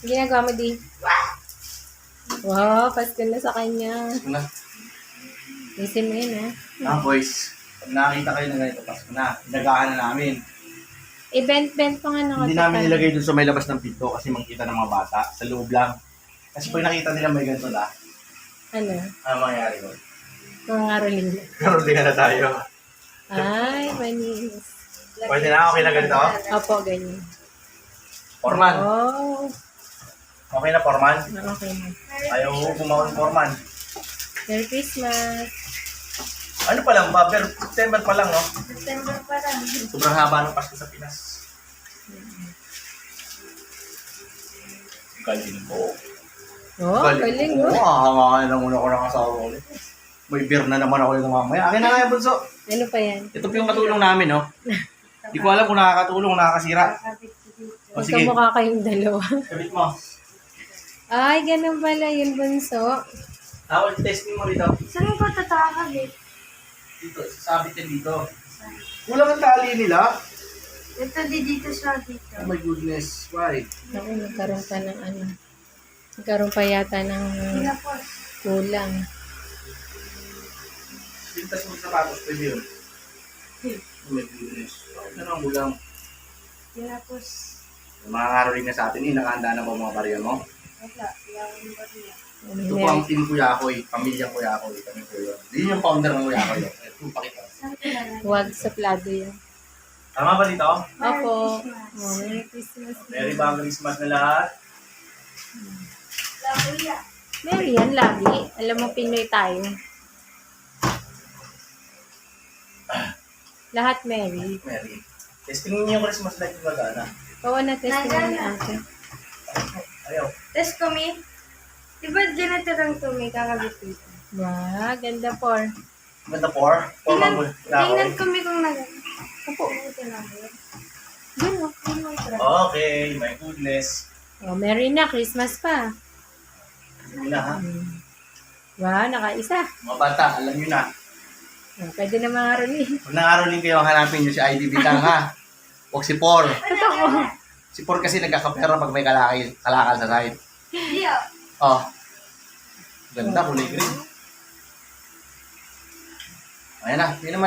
Ginagawa mo, di? Wow, Pasko na sa kanya. Pasko na. Isin mo yun, ha? Boys, pag nakakita kayo ng ganito, Pasko na. Inagahan na namin. I-bent-bent pa nga Hindi namin nilagay dun sa may labas ng pinto kasi makikita ng mga bata. Sa loob lang. Kasi pag nakita nila may ganito na, Ano? ano mangyayari ko? Mga ngaroling na. Karolingan na tayo. Ay, manis. Pwede na, okay na ganito? Opo, ganyan. Forman. Oh, Okay na, Forman? okay na. Ayaw ko bumawal Forman. Merry Christmas. Ano pa lang ba? Pero September pa lang, no? September pa lang. Sobrang haba ng Pasko sa Pinas. Galing ko. Oh, galing, oh. Hangaan na muna ako ng asawa ko. May beer na naman ako yung mamaya. Akin na nga yung bunso. Ano pa yan? Ito po yung katulong namin, no? Hindi ko alam kung nakakatulong o nakakasira. O sige, Magkamukha kayong dalawa. sabit mo. Ay, ganun pala yun, bunso. Tawag, testing mo rito. Saan mo ba tatakabit? Dito, sabit yan dito. Kulang ang tali nila. Ito dito siya dito. Oh my goodness, why? Ako, nagkaroon pa ng ano. Nagkaroon pa yata ng Tinapos. kulang. Pintas mo sa sapatos, pwede yun. Oh my goodness. Bakit na lang kulang? Tinapos. Mga karoling na sa atin, nakahanda na ba mga barya mo? Wala. Yung bariya. Ito po ang team Kuya Koy, pamilya Kuya Koy, kami po yun. Hindi yung founder ng Kuya Koy. Ito, pakita. Saan kailangan? Huwag sa plado yan. Tama ba dito? Opo. Christmas. Oh, Merry Christmas. Merry bang Christmas na lahat? La kuya. Merry yan, lagi. Alam mo, Pinoy tayo. Lahat Merry. Merry. Testing niyo yung Christmas light yung magana. Oo, na-testing ni ate. Ayaw. Tapos kumi. Diba ganito lang kumi kakabit dito? Wow, ganda por. Ganda por. Tingnan kumi kung Opo. Ito lang yun. Yun, oh. Okay, my goodness. Oh, Merry na, Christmas pa. Yun na ha. Wow, nakaisa. Mga bata, alam nyo na. Oh, pwede na mga roni. Kung nangaroling kayo, hanapin nyo si ID Bitang ha. Huwag si Por. Totoo. Si Por kasi nagkakapera pag may kalakal sa side. Dio. Oh. Ganda, kulay green. Ayan na, yun naman.